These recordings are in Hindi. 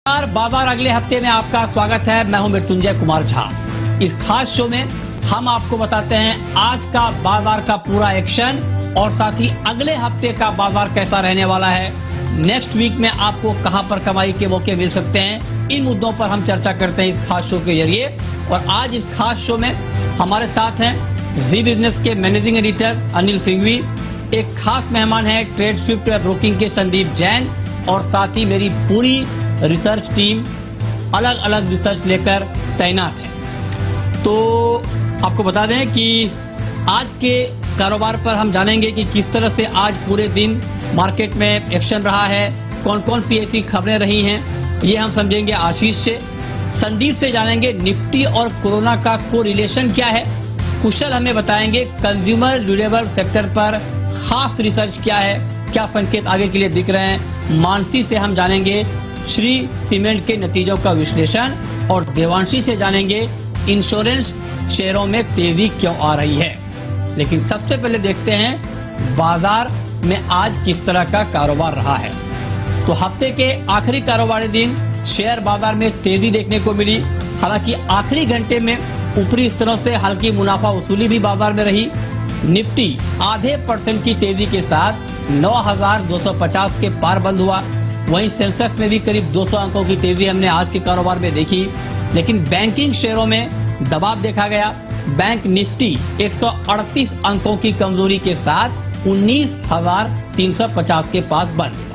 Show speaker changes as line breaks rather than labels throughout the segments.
बाजार अगले हफ्ते में आपका स्वागत है। मैं हूं मृत्युंजय कुमार झा। इस खास शो में हम आपको बताते हैं आज का बाजार का पूरा एक्शन और साथ ही अगले हफ्ते का बाजार कैसा रहने वाला है। नेक्स्ट वीक में आपको कहां पर कमाई के मौके मिल सकते हैं, इन मुद्दों पर हम चर्चा करते हैं इस खास शो के जरिए। और आज इस खास शो में हमारे साथ हैं जी बिजनेस के मैनेजिंग एडिटर अनिल सिंघवी, एक खास मेहमान है ट्रेड स्विफ्ट ब्रोकिंग के संदीप जैन और साथ ही मेरी पूरी रिसर्च टीम अलग अलग रिसर्च लेकर तैनात है। तो आपको बता दें कि आज के कारोबार पर हम जानेंगे कि किस तरह से आज पूरे दिन मार्केट में एक्शन रहा है, कौन कौन सी ऐसी खबरें रही हैं, ये हम समझेंगे आशीष से। संदीप से जानेंगे निफ्टी और कोरोना का कोरिलेशन क्या है। कुशल हमें बताएंगे कंज्यूमर ड्यूरेबल सेक्टर पर खास रिसर्च क्या है, क्या संकेत आगे के लिए दिख रहे हैं। मानसी से हम जानेंगे श्री सीमेंट के नतीजों का विश्लेषण और देवांशी से जानेंगे इंश्योरेंस शेयरों में तेजी क्यों आ रही है। लेकिन सबसे पहले देखते हैं बाजार में आज किस तरह का कारोबार रहा है। तो हफ्ते के आखिरी कारोबारी दिन शेयर बाजार में तेजी देखने को मिली। हालांकि आखिरी घंटे में ऊपरी स्तरों से हल्की मुनाफा वसूली भी बाजार में रही। निफ्टी आधे % की तेजी के साथ 9,250 के पार बंद हुआ। वहीं सेंसेक्स में भी करीब 200 अंकों की तेजी हमने आज के कारोबार में देखी। लेकिन बैंकिंग शेयरों में दबाव देखा गया। बैंक निफ्टी 138 अंकों की कमजोरी के साथ 19,350 के पास बंद हुआ।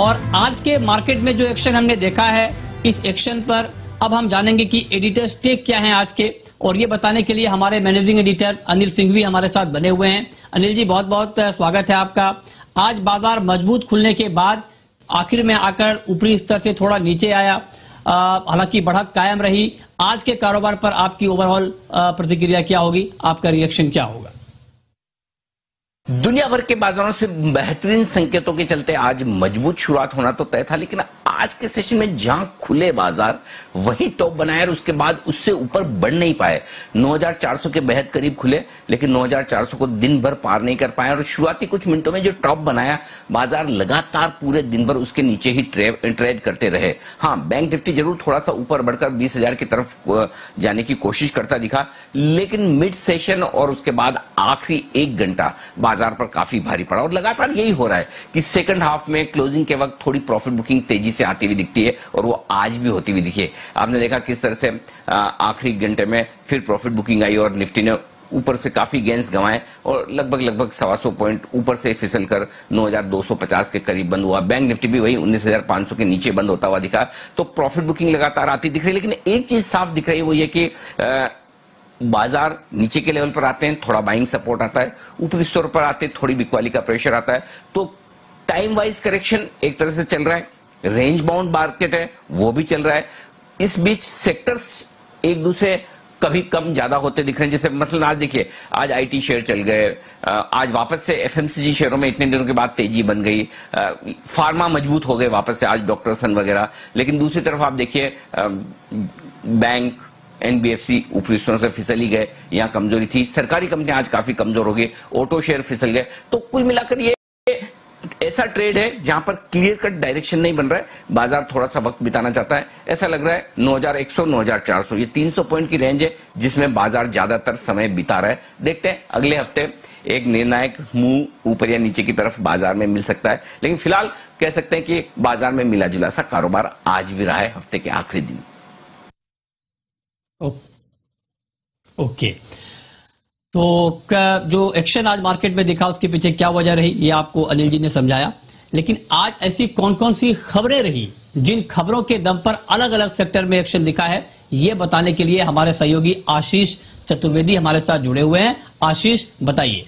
और आज के मार्केट में जो एक्शन हमने देखा है, इस एक्शन पर अब हम जानेंगे कि एडिटर्स टेक क्या हैं आज के। और ये बताने के लिए हमारे मैनेजिंग एडिटर अनिल सिंघवी हमारे साथ बने हुए हैं। अनिल जी, बहुत बहुत स्वागत है आपका। आज बाजार मजबूत खुलने के बाद आखिर में आकर ऊपरी स्तर से थोड़ा नीचे आया, हालांकि बढ़त कायम रही। आज के कारोबार पर आपकी ओवरऑल प्रतिक्रिया क्या होगी, आपका रिएक्शन क्या होगा?
दुनिया भर के बाजारों से बेहतरीन संकेतों के चलते आज मजबूत शुरुआत होना तो तय था, लेकिन आज के सेशन में जहां खुले बाजार वहीं टॉप बनाया और उसके बाद उससे ऊपर बढ़ नहीं पाए। 9,400 के बेहद करीब खुले, लेकिन 9,400 को दिन भर पार नहीं कर पाए और शुरुआती कुछ मिनटों में जो टॉप बनाया बाजार लगातार पूरे दिन भर उसके नीचे ही ट्रेड करते रहे। हाँ, बैंक निफ्टी जरूर थोड़ा सा ऊपर बढ़कर 20,000 की तरफ जाने की कोशिश करता दिखा, लेकिन मिड सेशन और उसके बाद आखिरी 1 घंटा बाजार पर काफी भारी पड़ा। और लगातार यही हो रहा है कि सेकंड हाफ में क्लोजिंग के वक्त थोड़ी प्रॉफिट बुकिंग तेजी से आती हुई दिखती है और वो आज भी होती हुई दिखी है। आपने देखा किस तरह से आखिरी घंटे में फिर प्रॉफिट बुकिंग आई और निफ्टी ने ऊपर से काफी गेंस गंवाए और लगभग 125 पॉइंट ऊपर से फिसलकर 9,250 के करीब बंद हुआ। बैंक निफ्टी भी वही 19,500 के नीचे बंद होता हुआ दिखा। तो प्रॉफिट बुकिंग लगातार आती दिख रही है, लेकिन एक चीज साफ दिख रही है, वो ये कि बाजार नीचे के लेवल पर आते हैं, थोड़ा बाइंग सपोर्ट आता है, ऊपरी स्तर पर आते हैं, थोड़ी बिकवाली का प्रेशर आता है। तो टाइम वाइज करेक्शन एक तरह से चल रहा है, रेंज बाउंड मार्केट है वो भी चल रहा है। इस बीच सेक्टर्स एक दूसरे कभी कम ज्यादा होते दिख रहे हैं। जैसे मसलन आज देखिए, आज आईटी शेयर चल गए, आज वापस से एफएमसीजी शेयरों में इतने दिनों के बाद तेजी बन गई, फार्मा मजबूत हो गए वापस से, आज डॉक्टर सन वगैरह। लेकिन दूसरी तरफ आप देखिए बैंक एनबीएफसी ऊपरी स्तरों से फिसल ही गए, यहां कमजोरी थी। सरकारी कंपनियां आज काफी कमजोर हो गई, ऑटो शेयर फिसल गए। तो कुल मिलाकर ये ऐसा ट्रेड है जहां पर क्लियर कट डायरेक्शन नहीं बन रहा है, बाजार थोड़ा सा वक्त बिताना चाहता है। ऐसा लग रहा है 9,100 9,400 ये 300 पॉइंट की रेंज है जिसमें बाजार ज्यादातर समय बिता रहा है। देखते हैं अगले हफ्ते एक निर्णायक मूव ऊपर या नीचे की तरफ बाजार में मिल सकता है, लेकिन फिलहाल कह सकते हैं कि बाजार में मिला जुला सा कारोबार आज भी रहा है हफ्ते के आखिरी दिन।
ओके, तो जो एक्शन आज मार्केट में दिखा उसके पीछे क्या वजह रही, ये आपको अनिल जी ने समझाया। लेकिन आज ऐसी कौन कौन सी खबरें रही जिन खबरों के दम पर अलग अलग सेक्टर में एक्शन दिखा है, ये बताने के लिए हमारे सहयोगी आशीष चतुर्वेदी हमारे साथ जुड़े हुए हैं। आशीष, बताइए।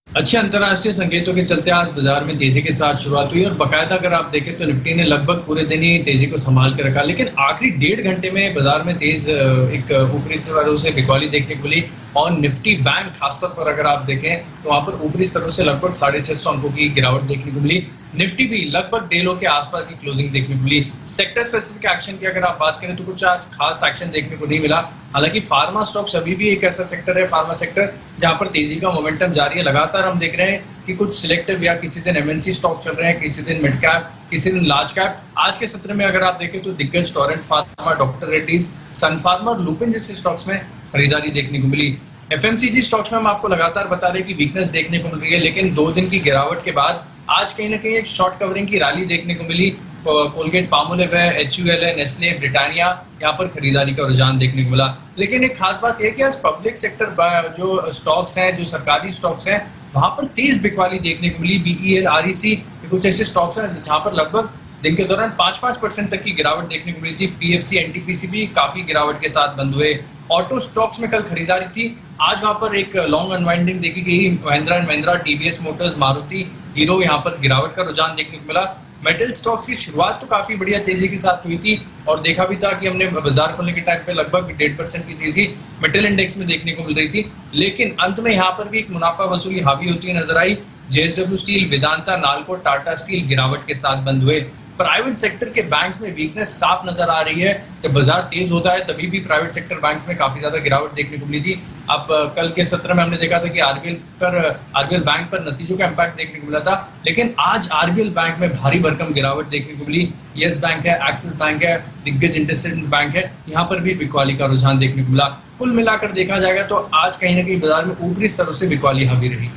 अच्छे अंतर्राष्ट्रीय संकेतों के चलते आज बाजार में तेजी के साथ शुरुआत हुई और बकायदा अगर आप देखें तो निफ्टी ने लगभग पूरे दिन ही तेजी को संभाल के रखा, लेकिन आखिरी 1.5 घंटे में बाजार में तेज एक ऊपरी स्तरों से बिकवाली देखने को मिली और निफ्टी बैंक खासतौर पर अगर आप देखें तो वहां पर ऊपरी स्तरों से लगभग 650 अंकों की गिरावट देखने को मिली। निफ्टी भी लगभग डे लो के आसपास की क्लोजिंग देखने को मिली। सेक्टर स्पेसिफिक एक्शन की अगर आप बात करें तो कुछ आज खास एक्शन देखने को नहीं मिला। हालांकि फार्मा स्टॉक्स अभी भी एक ऐसा सेक्टर है, फार्मा सेक्टर, जहां पर तेजी का मोमेंटम जारी है। लगातार हम देख रहे हैं कि कुछ सिलेक्टिव या किसी दिन एमएनसी स्टॉक चल रहे हैं, किसी दिन मिड कैप, किसी दिन लार्ज कैप। आज के सत्र में अगर आप देखें तो दिग्गज टोरेंट फार्मा, डॉक्टर रेड्डीज, सन फार्मा और लुपिन जैसे स्टॉक्स में खरीदारी देखने को मिली। एफएमसीजी स्टॉक्स में हम आपको लगातार बता रहे हैं कि वीकनेस देखने को मिल रही है, लेकिन 2 दिन की गिरावट के बाद आज कहीं ना कहीं एक शॉर्ट कवरिंग की रैली देखने को मिली। कोलगेट पामोलिव है, HUL है, नेस्ले, ब्रिटानिया, यहाँ पर खरीदारी का रुझान देखने को मिला। लेकिन एक खास बात यह कि आज पब्लिक सेक्टर जो स्टॉक्स हैं, जो सरकारी स्टॉक्स हैं, वहां पर तेज बिकवाली देखने को मिली। BEL, REC, कुछ ऐसे स्टॉक्स हैं जहां पर लगभग दिन के दौरान 5% तक की गिरावट देखने को मिली थी। PFC, NTPC भी काफी गिरावट के साथ बंद हुए। ऑटो स्टॉक्स में कल खरीदारी थी। आज वहां पर एक लॉन्ग अनवाइंडिंग देखी गई। Mahindra and Mahindra, TVS Motors, Maruti, hero, यहाँ पर गिरावट का रुझान देखने को मिला। मेटल स्टॉक्स की शुरुआत तो काफी बढ़िया तेजी के साथ हुई थी और देखा भी था कि हमने बाजार खोलने के टाइम पे लगभग 1.5% की तेजी मेटल इंडेक्स में देखने को मिल रही थी। लेकिन अंत में यहाँ पर भी एक मुनाफा वसूली हावी होती नजर आई। JSW steel, Vedanta, NALCO, Tata steel गिरावट के साथ बंद हुए। प्राइवेट सेक्टर के बैंक्स में वीकनेस साफ नजर आ रही है। जब बाजार तेज होता है तभी भी प्राइवेट सेक्टर बैंक्स में काफी ज्यादा गिरावट देखने को मिली थी। अब कल के सत्र में हमने देखा था कि आरबीएल बैंक पर नतीजों का इम्पैक्ट देखने को मिला था, लेकिन आज आरबीएल बैंक में भारी भरकम गिरावट देखने को मिली। यस बैंक है, एक्सिस बैंक है, दिग्गज इंडसइंड बैंक है, यहाँ पर भी बिकवाली का रुझान देखने को मिला। कुल मिलाकर देखा जाएगा तो आज कहीं ना कहीं बाजार में ऊपरी स्तरों से बिकवाली हावी रही।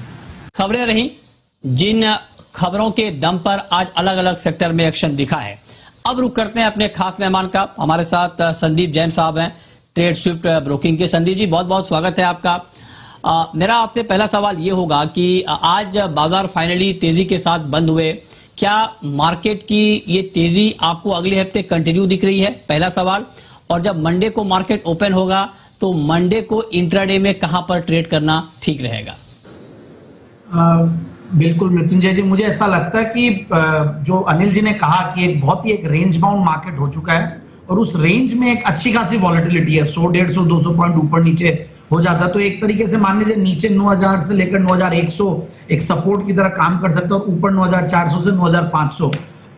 खबरें रही जिन खबरों के दम पर आज अलग अलग सेक्टर में एक्शन दिखा है। अब रुक करते हैं अपने खास मेहमान का। हमारे साथ संदीप जैन साहब हैं, ट्रेड स्विफ्ट ब्रोकिंग के। संदीप जी, बहुत बहुत स्वागत है आपका। मेरा आपसे पहला सवाल ये होगा कि आज बाजार फाइनली तेजी के साथ बंद हुए, क्या मार्केट की ये तेजी आपको अगले हफ्ते कंटिन्यू दिख रही है? पहला सवाल। और जब मंडे को मार्केट ओपन होगा तो मंडे को इंट्राडे में कहां पर ट्रेड करना ठीक रहेगा?
बिल्कुल मृत्युंजय जी, मुझे ऐसा लगता है कि जो अनिल जी ने कहा कि एक बहुत ही एक रेंज बाउंड मार्केट हो चुका है और उस रेंज में एक अच्छी खासी वॉलेटिलिटी है। 100, 150, 200 पॉइंट ऊपर नीचे हो जाता है तो एक तरीके से मान लीजिए नीचे 9000 से लेकर 9100 एक सपोर्ट की तरह काम कर सकता है और ऊपर 9400 से 9500।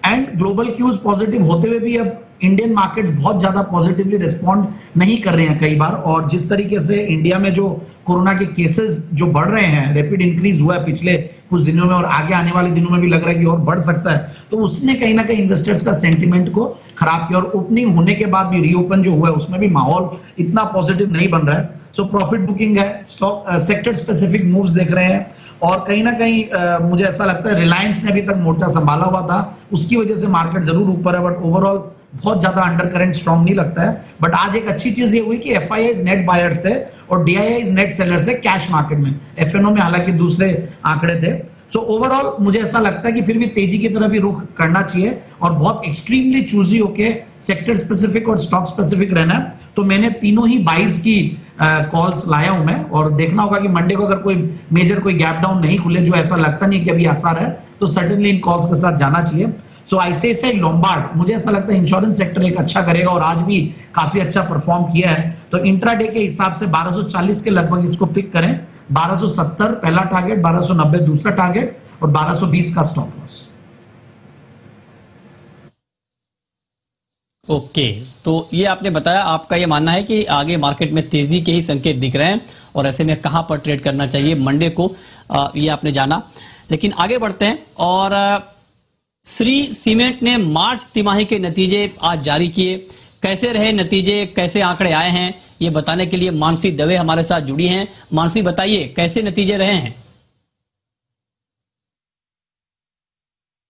एंड ग्लोबल क्यूज पॉजिटिव होते हुए भी अब इंडियन मार्केट्स बहुत ज्यादा पॉजिटिवली रिस्पॉन्ड नहीं कर रहे हैं कई बार। और जिस तरीके से इंडिया में जो कोरोना के केसेस जो बढ़ रहे हैं, रैपिड इंक्रीज हुआ है पिछले कुछ दिनों में और आगे आने वाले दिनों में भी लग रहा है कि और बढ़ सकता है, तो उसने कहीं ना कहीं इन्वेस्टर्स का सेंटिमेंट को खराब किया। और ओपनिंग होने के बाद भी रीओपन जो हुआ है उसमें भी माहौल इतना पॉजिटिव नहीं बन रहा है। सो प्रॉफिट बुकिंग है, स्टॉक सेक्टर स्पेसिफिक मूव्स देख रहे हैं और कहीं ना कहीं मुझे ऐसा लगता है रिलायंस ने अभी तक मोर्चा संभाला हुआ था, उसकी वजह से मार्केट जरूर ऊपर है, बट ओवरऑल बहुत ज्यादा अंडर करंट स्ट्रॉन्ग नहीं लगता है। बट आज एक अच्छी चीज ये हुई कि FIIs नेट बायर्स थे और DIIs नेट सेलर्स थे कैश मार्केट में। FNO में हालांकि दूसरे आंकड़े थे। सो ओवरऑल मुझे ऐसा लगता है कि फिर भी तेजी की तरफ ही रुख करना चाहिए और बहुत एक्सट्रीमली चूजी होके सेक्टर स्पेसिफिक और स्टॉक स्पेसिफिक रहना है। तो मैंने तीनों ही 22 की कॉल्स लाया हूं मैं, और देखना होगा कि मंडे को अगर कोई मेजर कोई गैप डाउन नहीं खुले, जो ऐसा लगता नहीं कि अभी आसार है, तो सर्टेनली इन कॉल्स के साथ जाना चाहिए। सो ICICI लोम्बार्ड, मुझे ऐसा लगता है इंश्योरेंस सेक्टर एक अच्छा करेगा और आज भी काफी अच्छा परफॉर्म किया है। तो इंट्राडे के हिसाब से 1240 के लगभग इसको पिक करें। 1270 पहला टारगेट, 1290 दूसरा टारगेट और 1220 का स्टॉप लॉस।
ओके, तो ये आपने बताया, आपका ये मानना है कि आगे मार्केट में तेजी के ही संकेत दिख रहे हैं और ऐसे में कहां पर ट्रेड करना चाहिए मंडे को, ये आपने जाना। लेकिन आगे बढ़ते हैं और श्री सीमेंट ने मार्च तिमाही के नतीजे आज जारी किए। कैसे रहे नतीजे, कैसे आंकड़े आए हैं, ये बताने के लिए मानसी दवे हमारे साथ जुड़ी हैं। मानसी, बताइए कैसे नतीजे रहे हैं?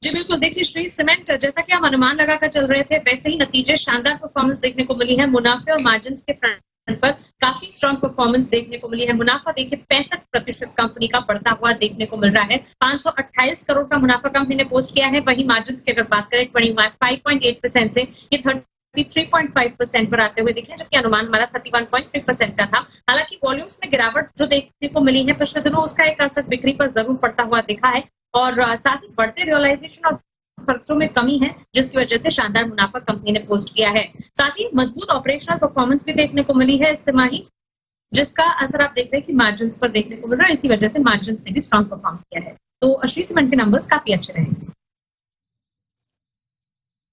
जी बिल्कुल, देखिए श्री सीमेंट जैसा कि हम अनुमान लगाकर चल रहे थे वैसे ही नतीजे शानदार परफॉर्मेंस देखने को मिली है। मुनाफे और मार्जिन के फ्रंट पर काफी स्ट्रॉन्ग परफॉर्मेंस देखने को मिली है। मुनाफा देखिए 65% कंपनी का बढ़ता हुआ देखने को मिल रहा है। 528 करोड़ का मुनाफा कंपनी ने पोस्ट किया है। वही मार्जिन की अगर बात करें 25.8% से ये 33.5% पर आते हुए दिखे, जबकि अनुमान हमारा 31.3% का था। हालांकि वॉल्यूम्स में गिरावट जो देखने को मिली है पिछले दिनों, उसका एक असर बिक्री पर जरूर पड़ता हुआ दिखा है और साथ ही बढ़ते रियलाइजेशन और खर्चों में कमी है, जिसकी वजह से शानदार मुनाफा कंपनी ने पोस्ट किया है। साथ ही मजबूत ऑपरेशनल परफॉर्मेंस भी देखने को मिली है इस तिमाही। जिसका असर आप देख रहे हैं कि मार्जिन्स पर देखने को मिल रहा है। इसी वजह से मार्जिन्स ने भी स्ट्रॉन्ग परफॉर्म किया है। तो श्री सीमेंट के नंबर्स काफी अच्छे रहेंगे।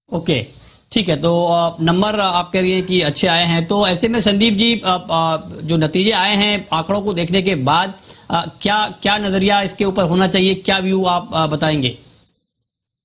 ओके, ठीक है। तो नंबर आप कह रही हैं कि अच्छे आए हैं, तो ऐसे में संदीप जी जो नतीजे आए हैं आंकड़ों को देखने के बाद क्या नजरिया इसके ऊपर होना चाहिए, क्या व्यू आप बताएंगे?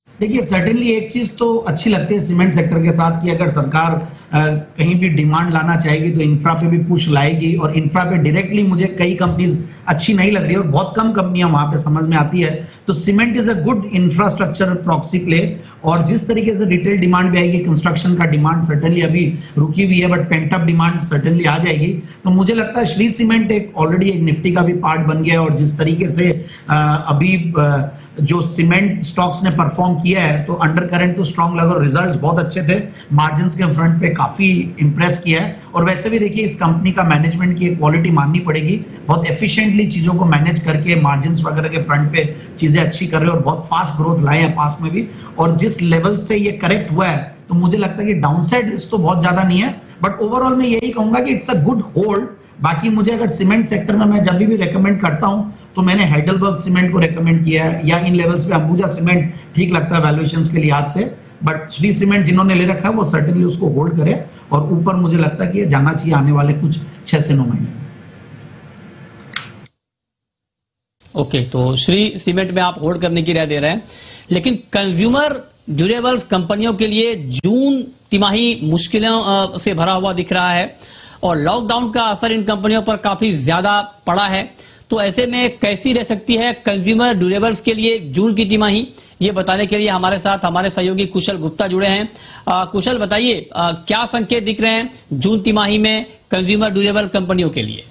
देखिए, सर्टेनली एक चीज तो अच्छी लगती है सीमेंट सेक्टर के साथ कि अगर सरकार कहीं भी डिमांड लाना चाहेगी तो इंफ्रा पे भी पुश लाएगी, और इंफ्रा पे डायरेक्टली मुझे कई कंपनीज अच्छी नहीं लग रही है और बहुत कम कंपनियां वहां पे समझ में आती है। तो cement is a good infrastructure proxy play, और जिस तरीके से रिटेल डिमांड भी आएगी, कंस्ट्रक्शन का डिमांड सर्टेनली अभी रुकी हुई है but pent up demand certainly आ जाएगी। तो मुझे लगता है श्री सीमेंट एक ऑलरेडी एक निफ्टी का भी पार्ट बन गया है, और जिस तरीके से अभी जो सीमेंट स्टॉक्स ने परफॉर्म किया है तो अंडर करंट तो स्ट्रॉन्ग लगा, रिजल्ट्स बहुत अच्छे थे, मार्जिन्स के फ्रंट पे काफी इंप्रेस किया है। और वैसे भी देखिए इस कंपनी का मैनेजमेंट की क्वालिटी माननी पड़ेगी, बहुत एफिशिएंटली चीजों को मैनेज करके मार्जिन्स वगैरह के फ्रंट पे चीजें अच्छी कर रहे हैं और बहुत फास्ट ग्रोथ लाए हैं पास में भी। और जिस लेवल से ये करेक्ट हुआ है तो मुझे लगता है कि डाउनसाइड रिस्क तो बहुत ज्यादा नहीं है, बट ओवरऑल मैं यही कहूंगा कि इट्स अ गुड होल्ड। बाकी मुझे अगर सीमेंट सेक्टर में मैं जब भी रेकमेंड करता हूं तो मैंने हाइडेलबर्ग सीमेंट को रेकमेंड किया है, या इन लेवल्स पे अंबुजा सीमेंट ठीक लगता है वैल्यूएशंस के लिहाज से, बट श्री सीमेंट जिन्होंने ले रखा है वो सर्टेनली उसको होल्ड करे, और ऊपर मुझे लगता है कि ये जाना चाहिए आने वाले कुछ 6 से 9 महीने।
ओके, तो श्री सीमेंट में आप होल्ड करने की राय दे रहे हैं, लेकिन कंज्यूमर ड्यूरेबल्स कंपनियों के लिए जून तिमाही मुश्किलों से भरा हुआ दिख रहा है और लॉकडाउन का असर इन कंपनियों पर काफी ज्यादा पड़ा है। तो ऐसे में कैसी रह सकती है कंज्यूमर ड्यूरेबल्स के लिए जून की तिमाही, ये बताने के लिए हमारे साथ हमारे सहयोगी कुशल गुप्ता जुड़े हैं। कुशल, बताइए क्या संकेत दिख रहे हैं जून तिमाही में कंज्यूमर ड्यूरेबल कंपनियों के लिए?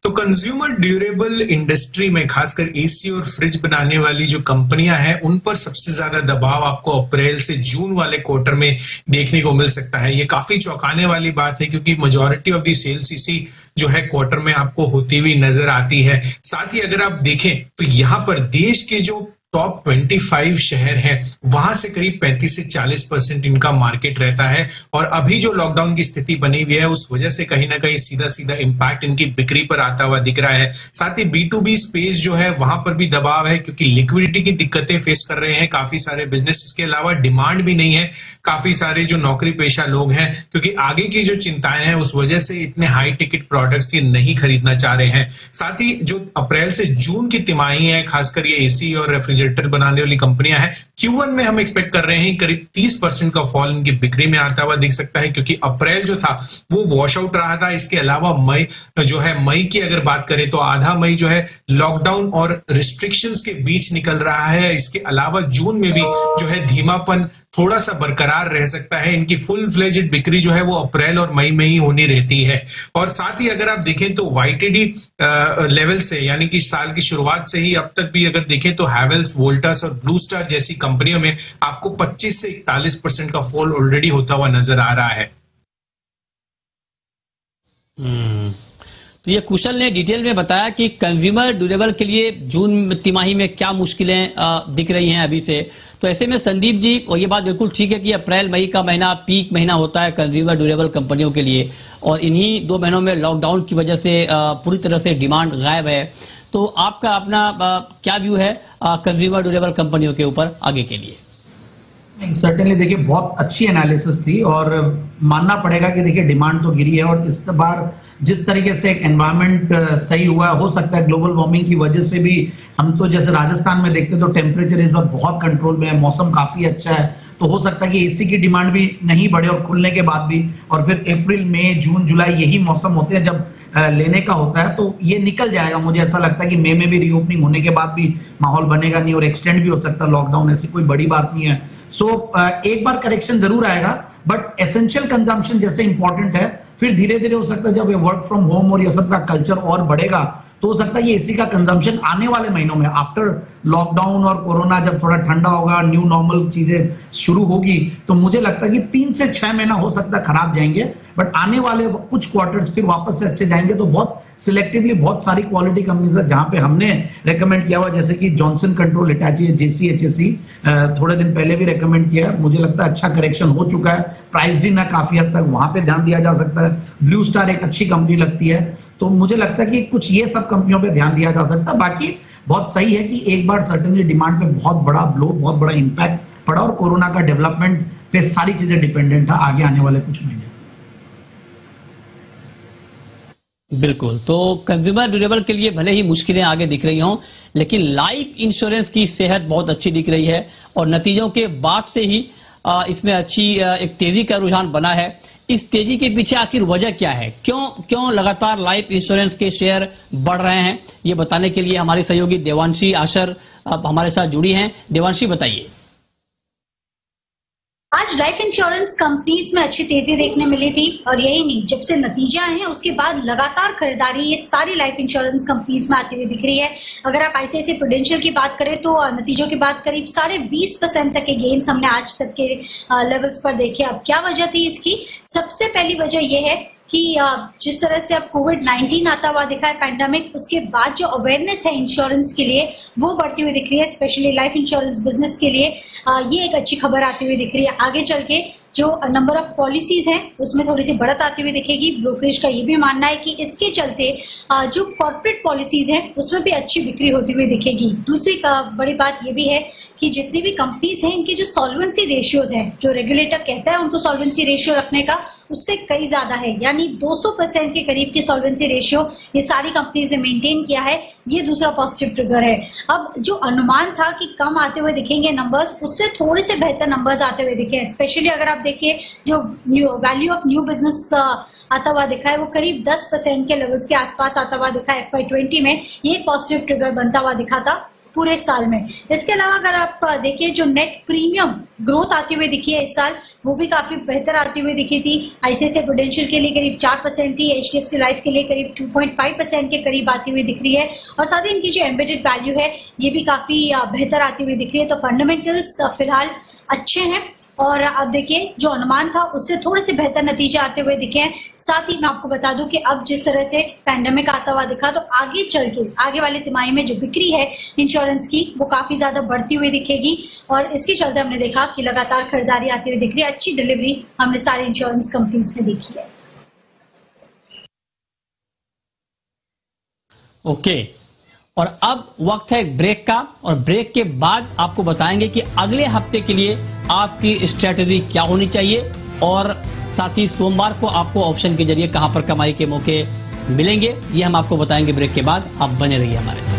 तो कंज्यूमर ड्यूरेबल इंडस्ट्री में खासकर एसी और फ्रिज बनाने वाली जो कंपनियां हैं उन पर सबसे ज्यादा दबाव आपको अप्रैल से जून वाले क्वार्टर में देखने को मिल सकता है। ये काफी चौंकाने वाली बात है क्योंकि मेजॉरिटी ऑफ दी सेल्स इसी जो है क्वार्टर में आपको होती हुई नजर आती है। साथ ही अगर आप देखें तो यहाँ पर देश के जो टॉप 25 शहर हैं वहां से करीब 35 से 40% इनका मार्केट रहता है, और अभी जो लॉकडाउन की स्थिति बनी हुई है उस वजह से कहीं ना कहीं सीधा सीधा इंपैक्ट इनकी बिक्री पर आता हुआ दिख रहा है। साथ ही B2B स्पेस जो है वहां पर भी दबाव है क्योंकि लिक्विडिटी की दिक्कतें फेस कर रहे हैं काफी सारे बिजनेस। इसके अलावा डिमांड भी नहीं है, काफी सारे जो नौकरी पेशा लोग हैं क्योंकि आगे की जो चिंताएं हैं उस वजह से इतने हाई टिकट प्रोडक्ट्स ये नहीं खरीदना चाह रहे हैं। साथ ही जो अप्रैल से जून की तिमाही है खासकर ये एसी और रेफ्रिजरेटर बनाने वाली कंपनियां हैं, Q1 में हम एक्सपेक्ट कर रहे हैं करीब 30% का फॉल इनकी बिक्री में आता हुआ दिख सकता है क्योंकि अप्रैल जो था वो वॉश आउट रहा था। इसके अलावा मई की अगर बात करें तो आधा मई जो है लॉकडाउन और रिस्ट्रिक्शंस के बीच निकल रहा है। इसके अलावा जून में भी जो है धीमापन थोड़ा सा बरकरार रह सकता है। इनकी फुल फ्लेज्ड बिक्री जो है वो अप्रैल और मई में ही होनी रहती है। और साथ ही अगर आप देखें तो YTD लेवल से यानी कि साल की शुरुआत से ही अब तक भी अगर देखें तो हैवेल्स, वोल्टास और ब्लू स्टार जैसी कंपनियों में आपको 25 से 41% का फॉल ऑलरेडी होता हुआ नजर आ रहा है।
तो ये कुशल ने डिटेल में बताया कि कंज्यूमर ड्यूरेबल के लिए जून तिमाही में क्या मुश्किलें दिख रही हैं अभी से। तो ऐसे में संदीप जी, और ये बात बिल्कुल ठीक है कि अप्रैल मई का महीना पीक महीना होता है कंज्यूमर ड्यूरेबल कंपनियों के लिए, और इन्हीं 2 महीनों में लॉकडाउन की वजह से पूरी तरह से डिमांड गायब है। तो आपका अपना क्या व्यू है कंज्यूमर ड्यूरेबल कंपनियों के ऊपर आगे के लिए?
सर्टेनली देखिए बहुत अच्छी एनालिसिस थी, और मानना पड़ेगा कि देखिए डिमांड तो गिरी है, और इस बार जिस तरीके से एक एनवायरनमेंट सही हुआ हो सकता है ग्लोबल वार्मिंग की वजह से भी। हम तो जैसे राजस्थान में देखते तो टेम्परेचर इस बार बहुत कंट्रोल में है, मौसम काफी अच्छा है, तो हो सकता है कि एसी की डिमांड भी नहीं बढ़े और खुलने के बाद भी, और फिर अप्रैल मई जून जुलाई यही मौसम होते हैं जब लेने का होता है, तो ये निकल जाएगा। मुझे ऐसा लगता है कि मई में भी रीओपनिंग होने के बाद भी माहौल बनेगा नहीं, और एक्सटेंड भी हो सकता है लॉकडाउन, ऐसी कोई बड़ी बात नहीं है। सो एक बार करेक्शन जरूर आएगा, बट एसेंशियल कंजम्पशन जैसे इंपॉर्टेंट है, फिर धीरे धीरे हो सकता है जब ये वर्क फ्रॉम होम और ये सब का कल्चर और बढ़ेगा तो हो सकता है ये एसी का कंजम्पशन आने वाले महीनों में आफ्टर लॉकडाउन और कोरोना जब थोड़ा ठंडा होगा, न्यू नॉर्मल चीजें शुरू होगी, तो मुझे लगता है कि 3 से 6 महीना हो सकता है खराब जाएंगे, बट आने वाले कुछ क्वार्टर्स फिर वापस से अच्छे जाएंगे। तो बहुत सिलेक्टिवली बहुत सारी क्वालिटी कंपनीज है जहां पे हमने रेकमेंड किया हुआ, जैसे कि जॉनसन कंट्रोल, हिटाची, जेसी, एचएससी थोड़े दिन पहले भी रेकमेंड किया है। मुझे लगता है अच्छा करेक्शन हो चुका है, प्राइस दिन है काफी हद तक, वहां पे ध्यान दिया जा सकता है। ब्लू स्टार एक अच्छी कंपनी लगती है, तो मुझे लगता है कि कुछ ये सब कंपनियों पे ध्यान दिया जा सकता है। बाकी बहुत सही है कि एक बार सर्टेनली डिमांड पे बहुत बड़ा ब्लो, बहुत बड़ा इंपैक्ट पड़ा और कोरोना का डेवलपमेंट पे सारी चीजें डिपेंडेंट है आगे आने वाले कुछ महीने।
बिल्कुल, तो कंज्यूमर ड्यूरेबल के लिए भले ही मुश्किलें आगे दिख रही हों, लेकिन लाइफ इंश्योरेंस की सेहत बहुत अच्छी दिख रही है और नतीजों के बाद से ही इसमें अच्छी एक तेजी का रुझान बना है। इस तेजी के पीछे आखिर वजह क्या है? क्यों लगातार लाइफ इंश्योरेंस के शेयर बढ़ रहे हैं? ये बताने के लिए हमारी सहयोगी देवांशी आशर हमारे साथ जुड़ी हैं। देवांशी, बताइए।
आज लाइफ इंश्योरेंस कंपनीज में अच्छी तेजी देखने मिली थी और यही नहीं, जब से नतीजे आए हैं उसके बाद लगातार खरीदारी ये सारी लाइफ इंश्योरेंस कंपनीज में आती हुई दिख रही है। अगर आप आईसीआईसीआई प्रूडेंशियल की बात करें तो नतीजों के बाद करीब 20.5% तक के गेन्स हमने आज तक के लेवल्स पर देखे। अब क्या वजह थी इसकी? सबसे पहली वजह यह है कि जिस तरह से अब कोविड-19 आता हुआ दिखा है पैंडेमिक, उसके बाद जो अवेयरनेस है इंश्योरेंस के लिए वो बढ़ती हुई दिख रही है, स्पेशली लाइफ इंश्योरेंस बिजनेस के लिए ये एक अच्छी खबर आती हुई दिख रही है। आगे चल के जो नंबर ऑफ पॉलिसीज हैं उसमें थोड़ी सी बढ़त आती हुई दिखेगी। ब्रोकरेज का ये भी मानना है कि इसके चलते जो कॉर्पोरेट पॉलिसीज हैं उसमें भी अच्छी बिक्री होती हुई दिखेगी। दूसरी बड़ी बात ये भी है कि जितनी भी कंपनीज हैं इनके जो सॉल्वेंसी रेशियोज हैं, जो रेगुलेटर कहता है उनको सॉल्वेंसी रेशियो रखने का, उससे कई ज्यादा है, यानी 200% के करीब की सॉल्वेंसी रेशियो ये सारी कंपनीज ने मेंटेन किया है। ये दूसरा पॉजिटिव ट्रिगर है। अब जो अनुमान था कि कम आते हुए दिखेंगे नंबर्स, उससे थोड़े से बेहतर नंबर्स आते हुए दिखे। स्पेशली अगर आप देखिए जो वैल्यू ऑफ न्यू बिजनेस आता हुआ दिखा है वो करीब 10% के लेवल्स के आसपास आता हुआ दिखा है FY20 में। ये एक पॉजिटिव ट्रिगर बनता हुआ दिखा था पूरे साल में। इसके अलावा अगर आप देखिए जो नेट प्रीमियम ग्रोथ आती हुई दिखी है इस साल, वो भी काफी बेहतर आती हुई दिखी थी। आईसीआईसीआई प्रूडेंशियल के लिए करीब 4% थी, HDFC लाइफ के लिए करीब 2.5% के करीब आती हुई दिख रही है और साथ ही इनकी जो एम्बेडेड वैल्यू है ये भी काफी बेहतर आती हुई दिख रही है। तो फंडामेंटल्स फिलहाल अच्छे हैं और अब देखिए जो अनुमान था उससे थोड़े से बेहतर नतीजे आते हुए दिखे हैं। साथ ही मैं आपको बता दूं कि अब जिस तरह से पैंडेमिक आता हुआ दिखा, तो आगे चल के आगे वाले तिमाही में जो बिक्री है इंश्योरेंस की वो काफी ज्यादा बढ़ती हुई दिखेगी और इसके चलते हमने देखा कि लगातार खरीदारी आती हुई दिख रही है। अच्छी डिलीवरी हमने सारी इंश्योरेंस कंपनीज में देखी है।
ओके, और अब वक्त है एक ब्रेक का और ब्रेक के बाद आपको बताएंगे कि अगले हफ्ते के लिए आपकी स्ट्रेटेजी क्या होनी चाहिए और साथ ही सोमवार को आपको ऑप्शन के जरिए कहां पर कमाई के मौके मिलेंगे, ये हम आपको बताएंगे ब्रेक के बाद। आप बने रहिए हमारे साथ।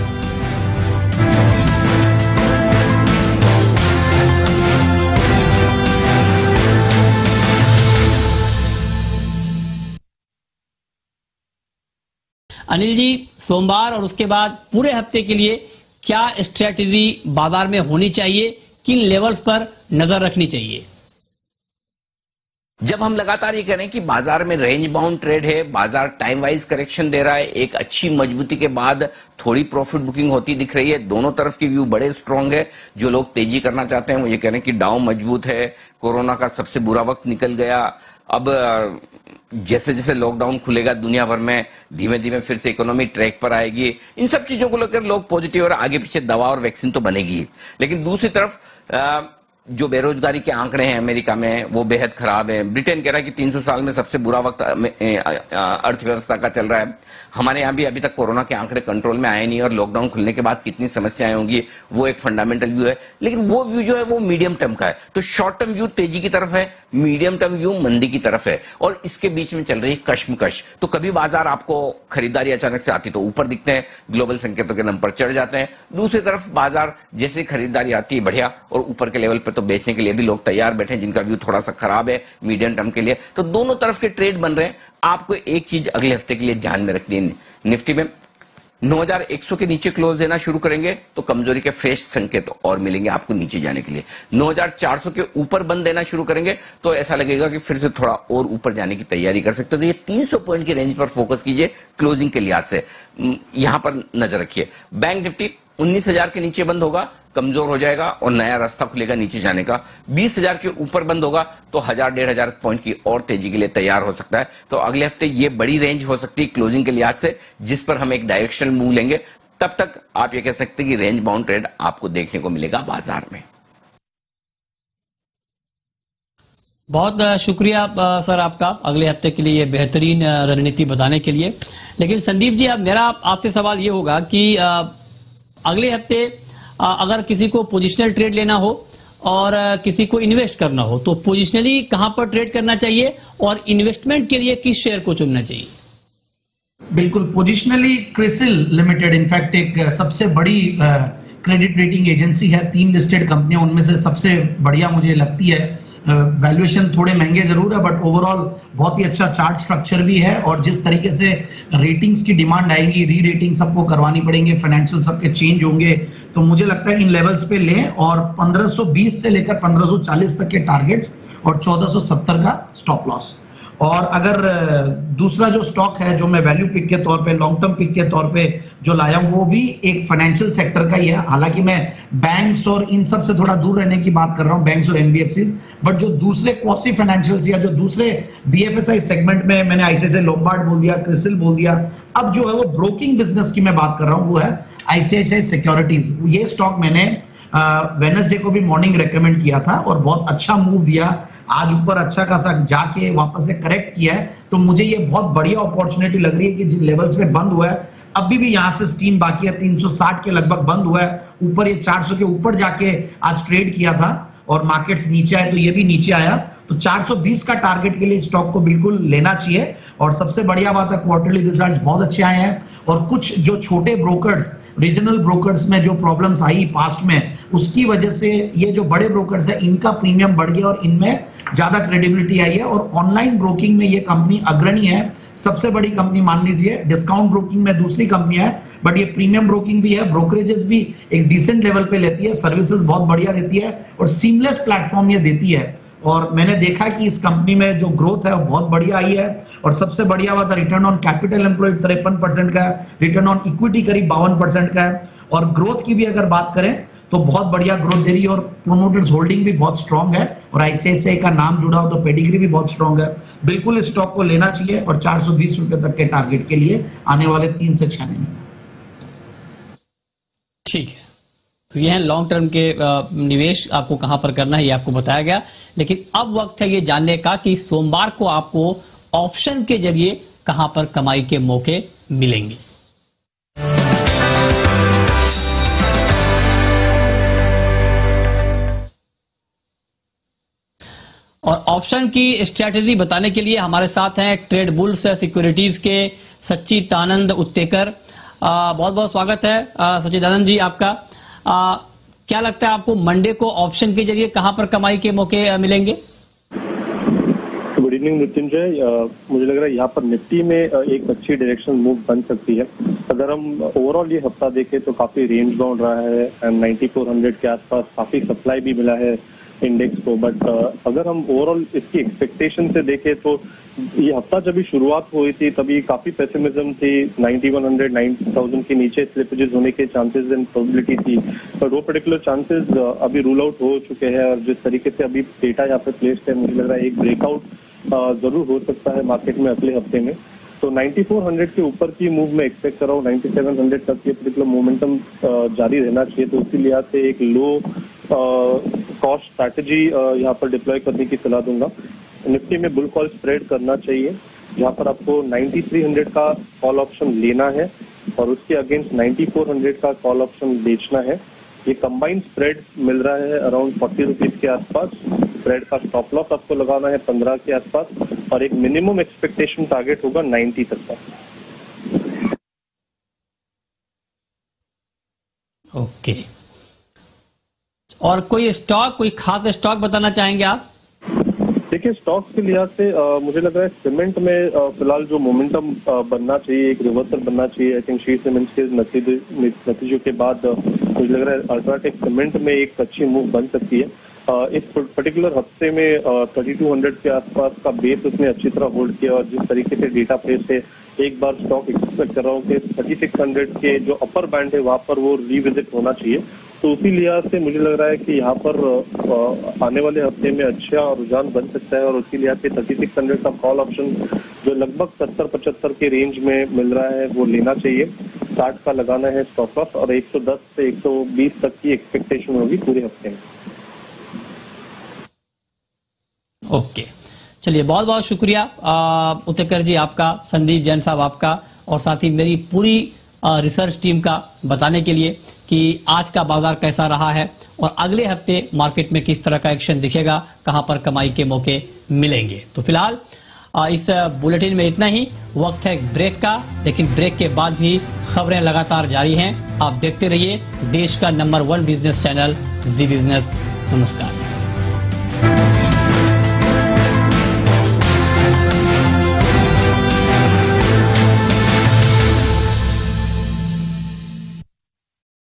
अनिल जी, सोमवार और उसके बाद पूरे हफ्ते के लिए क्या स्ट्रेटेजी बाजार में होनी चाहिए, किन लेवल्स पर नजर रखनी चाहिए?
जब हम लगातार ये कह रहे हैं कि बाजार में रेंज बाउंड ट्रेड है, बाजार टाइम वाइज करेक्शन दे रहा है, एक अच्छी मजबूती के बाद थोड़ी प्रॉफिट बुकिंग होती दिख रही है, दोनों तरफ की व्यू बड़े स्ट्रांग है। जो लोग तेजी करना चाहते हैं वो ये कह रहे हैं कि डाउ मजबूत है, कोरोना का सबसे बुरा वक्त निकल गया, अब जैसे जैसे लॉकडाउन खुलेगा दुनिया भर में धीमे धीमे फिर से इकोनॉमी ट्रैक पर आएगी। इन सब चीजों को लेकर लोग पॉजिटिव और आगे पीछे दवा और वैक्सीन तो बनेगी, लेकिन दूसरी तरफ जो बेरोजगारी के आंकड़े हैं अमेरिका में वो बेहद खराब है। ब्रिटेन कह रहा है कि 300 साल में सबसे बुरा वक्त अर्थव्यवस्था का चल रहा है। हमारे यहाँ भी अभी तक कोरोना के आंकड़े कंट्रोल में आए नहीं और लॉकडाउन खुलने के बाद कितनी समस्याएं होंगी वो एक फंडामेंटल व्यू है, लेकिन वो व्यू जो है वो मीडियम टर्म का है। तो शॉर्ट टर्म व्यू तेजी की तरफ है, मीडियम टर्म व्यू मंदी की तरफ है और इसके बीच में चल रही कश्मकश। तो कभी बाजार आपको खरीदारी अचानक से आती तो ऊपर दिखते हैं, ग्लोबल संकेतों के नंबर चढ़ जाते हैं, दूसरी तरफ बाजार जैसे खरीदारी आती है बढ़िया और ऊपर के लेवल पर तो बेचने के लिए भी लोग तैयार बैठे हैं जिनका व्यू थोड़ा सा खराब है मीडियम टर्म के लिए। तो दोनों तरफ के ट्रेड बन रहे हैं। आपको एक चीज अगले हफ्ते के लिए ध्यान में रखनी है, निफ्टी में 9100 के नीचे क्लोज देना शुरू करेंगे तो कमजोरी के फेस संकेत और मिलेंगे आपको नीचे जाने के लिए। 9400 के ऊपर बंद देना शुरू करेंगे तो ऐसा लगेगा कि फिर से थोड़ा और ऊपर जाने की तैयारी कर सकते हो। तो ये 300 पॉइंट की रेंज पर फोकस कीजिए क्लोजिंग के लिहाज से, यहां पर नजर रखिए। बैंक निफ्टी 19,000 के नीचे बंद होगा, कमजोर हो जाएगा और नया रास्ता खुलेगा नीचे जाने का। 20,000 के ऊपर बंद होगा तो 1,000-1,500 पॉइंट की और तेजी के लिए तैयार हो सकता है। तो अगले हफ्ते ये बड़ी रेंज हो सकती है क्लोजिंग के लिहाज से, जिस पर हम एक डायरेक्शनल मूव लेंगे। तब तक आप ये कह सकते हैं कि रेंज बाउंड ट्रेड आपको देखने को मिलेगा बाजार में।
बहुत शुक्रिया सर आपका अगले हफ्ते के लिए बेहतरीन रणनीति बताने के लिए। लेकिन संदीप जी, अब मेरा आपसे सवाल ये होगा कि अगले हफ्ते अगर किसी को पोजिशनल ट्रेड लेना हो और किसी को इन्वेस्ट करना हो तो पोजिशनली कहां पर ट्रेड करना चाहिए और इन्वेस्टमेंट के लिए किस शेयर को चुनना चाहिए?
बिल्कुल, पोजिशनली क्रिसिल लिमिटेड इनफैक्ट एक सबसे बड़ी क्रेडिट रेटिंग एजेंसी है, 3 लिस्टेड कंपनियां उनमें से सबसे बढ़िया मुझे लगती है। वैल्यूएशन थोड़े महंगे जरूर है बट ओवरऑल बहुत ही अच्छा चार्ट स्ट्रक्चर भी है, और जिस तरीके से रेटिंग्स की डिमांड आएगी, री रेटिंग सबको करवानी पड़ेंगे, फाइनेंशियल सबके चेंज होंगे, तो मुझे लगता है इन लेवल्स पे लें। और 1520 से लेकर 1540 तक के टारगेट्स और 1470 का स्टॉप लॉस। और अगर दूसरा जो स्टॉक है जो मैं वैल्यू पिक के तौर पे, लॉन्ग टर्म पिक के तौर पे जो लाया हूं, वो भी एक फाइनेंशियल सेक्टर का ही है। हालांकि मैं बैंक्स और इन सब से थोड़ा दूर रहने की बात कर रहा हूं, बैंक्स और एनबीएफसीज, बट जो दूसरे क्वासी फाइनेंशियल्स या जो दूसरे बीएफएसआई सेगमेंट में, मैंने आईसीआईसीआई लोम्बार्ड बोल दिया, क्रिसिल बोल दिया, अब जो है वो ब्रोकिंग बिजनेस की मैं बात कर रहा हूं, वो है आईसीआईसीआई सिक्योरिटीज। ये स्टॉक मैंने वेडनेसडे को भी मॉर्निंग रेकमेंड किया था और बहुत अच्छा मूव दिया, आज ऊपर अच्छा खासा जाके वापस से करेक्ट किया है। तो मुझे ये बहुत बढ़िया अपॉर्चुनिटी लग रही है कि जिन लेवल्स पे बंद हुआ है, अभी भी यहां से स्टीम बाकी है, 360 के लगभग बंद हुआ है, ऊपर ये 400 के ऊपर जाके आज ट्रेड किया था और मार्केट्स नीचे आए तो ये भी नीचे आया। तो 420 का टारगेट के लिए स्टॉक को बिल्कुल लेना चाहिए। और सबसे बढ़िया बात है, क्वार्टरली रिजल्ट्स बहुत अच्छे आए हैं, और कुछ जो छोटे ब्रोकर्स, रीजनल ब्रोकर्स में जो प्रॉब्लम्स आई पास्ट में, उसकी वजह से ये जो बड़े ब्रोकर्स है इनका प्रीमियम बढ़ गया और इनमें ज्यादा क्रेडिबिलिटी आई है। और ऑनलाइन ब्रोकिंग में ये कंपनी अग्रणी है, सबसे बड़ी कंपनी मान लीजिए। डिस्काउंट ब्रोकिंग में दूसरी कंपनी है, बट ये प्रीमियम ब्रोकिंग भी है, ब्रोकरेजेस भी एक डिसेंट लेवल पे लेती है, सर्विसेज बहुत बढ़िया देती है और सीमलेस प्लेटफॉर्म ये देती है। और मैंने देखा कि इस कंपनी में जो ग्रोथ है वो बहुत बढ़िया आई है। और सबसे बढ़िया बात है, रिटर्न ऑन कैपिटल एम्प्लॉयड 53% का है, रिटर्न ऑन इक्विटी करीब 52% का है। और ग्रोथ की भी अगर बात करें तो बहुत बढ़िया ग्रोथ दे रही है, और प्रोमोटर्स होल्डिंग भी बहुत स्ट्रांग है, और आईसीआईसीआई का नाम जुड़ा हो तो पेडिग्री भी बहुत स्ट्रांग है। बिल्कुल इस स्टॉक को लेना चाहिए और 420 रुपए तक के टारगेट के लिए आने वाले 3 से 6 महीने।
ठीक है, तो ये है लॉन्ग टर्म के निवेश आपको कहां पर करना है ये आपको बताया गया। लेकिन अब वक्त है ये जानने का कि सोमवार को आपको ऑप्शन के जरिए कहां पर कमाई के मौके मिलेंगे। और ऑप्शन की स्ट्रेटेजी बताने के लिए हमारे साथ हैं ट्रेड बुल्स सिक्योरिटीज के सच्चिदानंद उत्तेकर। बहुत बहुत स्वागत है सच्चिदानंद जी आपका। क्या लगता है आपको मंडे को ऑप्शन के जरिए कहां पर कमाई के मौके मिलेंगे?
गुड इवनिंग मृत्युंजय, मुझे लग रहा है यहाँ पर निफ्टी में एक अच्छी डायरेक्शन मूव बन सकती है। अगर हम ओवरऑल ये हफ्ता देखें तो काफी रेंज बाउंड रहा है, 9400 के आसपास काफी सप्लाई भी मिला है इंडेक्स को। बट अगर हम ओवरऑल इसकी एक्सपेक्टेशन से देखें तो ये हफ्ता जब भी शुरुआत हुई थी तभी काफी पेसिमिज्म थी, 9100 9000 के नीचे स्लिपेजेस होने के चांसेस एंड प्रोबेबिलिटी थी, पर वो पर्टिकुलर चांसेस अभी रूल आउट हो चुके हैं। और जिस तरीके से अभी डेटा यहाँ पे प्लेस्ड है, मुझे लग रहा है एक ब्रेकआउट जरूर हो सकता है मार्केट में अगले हफ्ते में। तो 9400 के ऊपर की मूव में एक्सपेक्ट कर रहा हूँ, 9700 तक ये पर्टिकुलर मोमेंटम जारी रहना चाहिए। तो उसी लिहाज से एक लो कॉस्ट स्ट्रैटेजी यहाँ पर डिप्लॉय करने की सलाह दूंगा। निफ्टी में बुल कॉल स्प्रेड करना चाहिए, जहाँ पर आपको 9300 का कॉल ऑप्शन लेना है और उसके अगेंस्ट 9400 का कॉल ऑप्शन बेचना है। ये कंबाइंड स्प्रेड मिल रहा है अराउंड 40 रुपीज के आसपास। स्प्रेड का स्टॉप लॉस आपको लगाना है 15 के आसपास, और एक मिनिमम एक्सपेक्टेशन टारगेट होगा 90 तक का।
ओके, और कोई स्टॉक, कोई खास स्टॉक बताना चाहेंगे आप?
देखिए, स्टॉक्स के लिहाज से मुझे लग रहा है सीमेंट में फिलहाल जो मोमेंटम बनना चाहिए, एक रिवर्सल बनना चाहिए। आई थिंक श्री सीमेंट्स के नतीजों के बाद मुझे लग रहा है अल्ट्राटेक सीमेंट में एक अच्छी मूव बन सकती है। इस पर्टिकुलर हफ्ते में 3200 के आसपास का बेस उसने अच्छी तरह होल्ड किया और जिस तरीके से डेटा प्लेस से एक बार स्टॉक एक्सपेक्ट कर रहा हूँ कि 3600 के जो अपर बैंड है वहां पर वो रिविजिट होना चाहिए। तो उसी लिहाज से मुझे लग रहा है कि यहाँ पर आने वाले हफ्ते में अच्छा रुझान बन सकता है और उसी लिहाज से 3600 का कॉल ऑप्शन जो लगभग 70-75 के रेंज में मिल रहा है वो लेना चाहिए। 60 का लगाना है स्टॉप लॉस और 110 से 120 तक की एक्सपेक्टेशन होगी पूरे हफ्ते में।
ओके, चलिए बहुत बहुत शुक्रिया उत्तकर जी आपका, संदीप जैन साहब आपका, और साथ ही मेरी पूरी रिसर्च टीम का बताने के लिए कि आज का बाजार कैसा रहा है और अगले हफ्ते मार्केट में किस तरह का एक्शन दिखेगा, कहां पर कमाई के मौके मिलेंगे। तो फिलहाल इस बुलेटिन में इतना ही। वक्त है ब्रेक का, लेकिन ब्रेक के बाद भी खबरें लगातार जारी हैं। आप देखते रहिए देश का नंबर 1 बिजनेस चैनल जी बिजनेस। नमस्कार।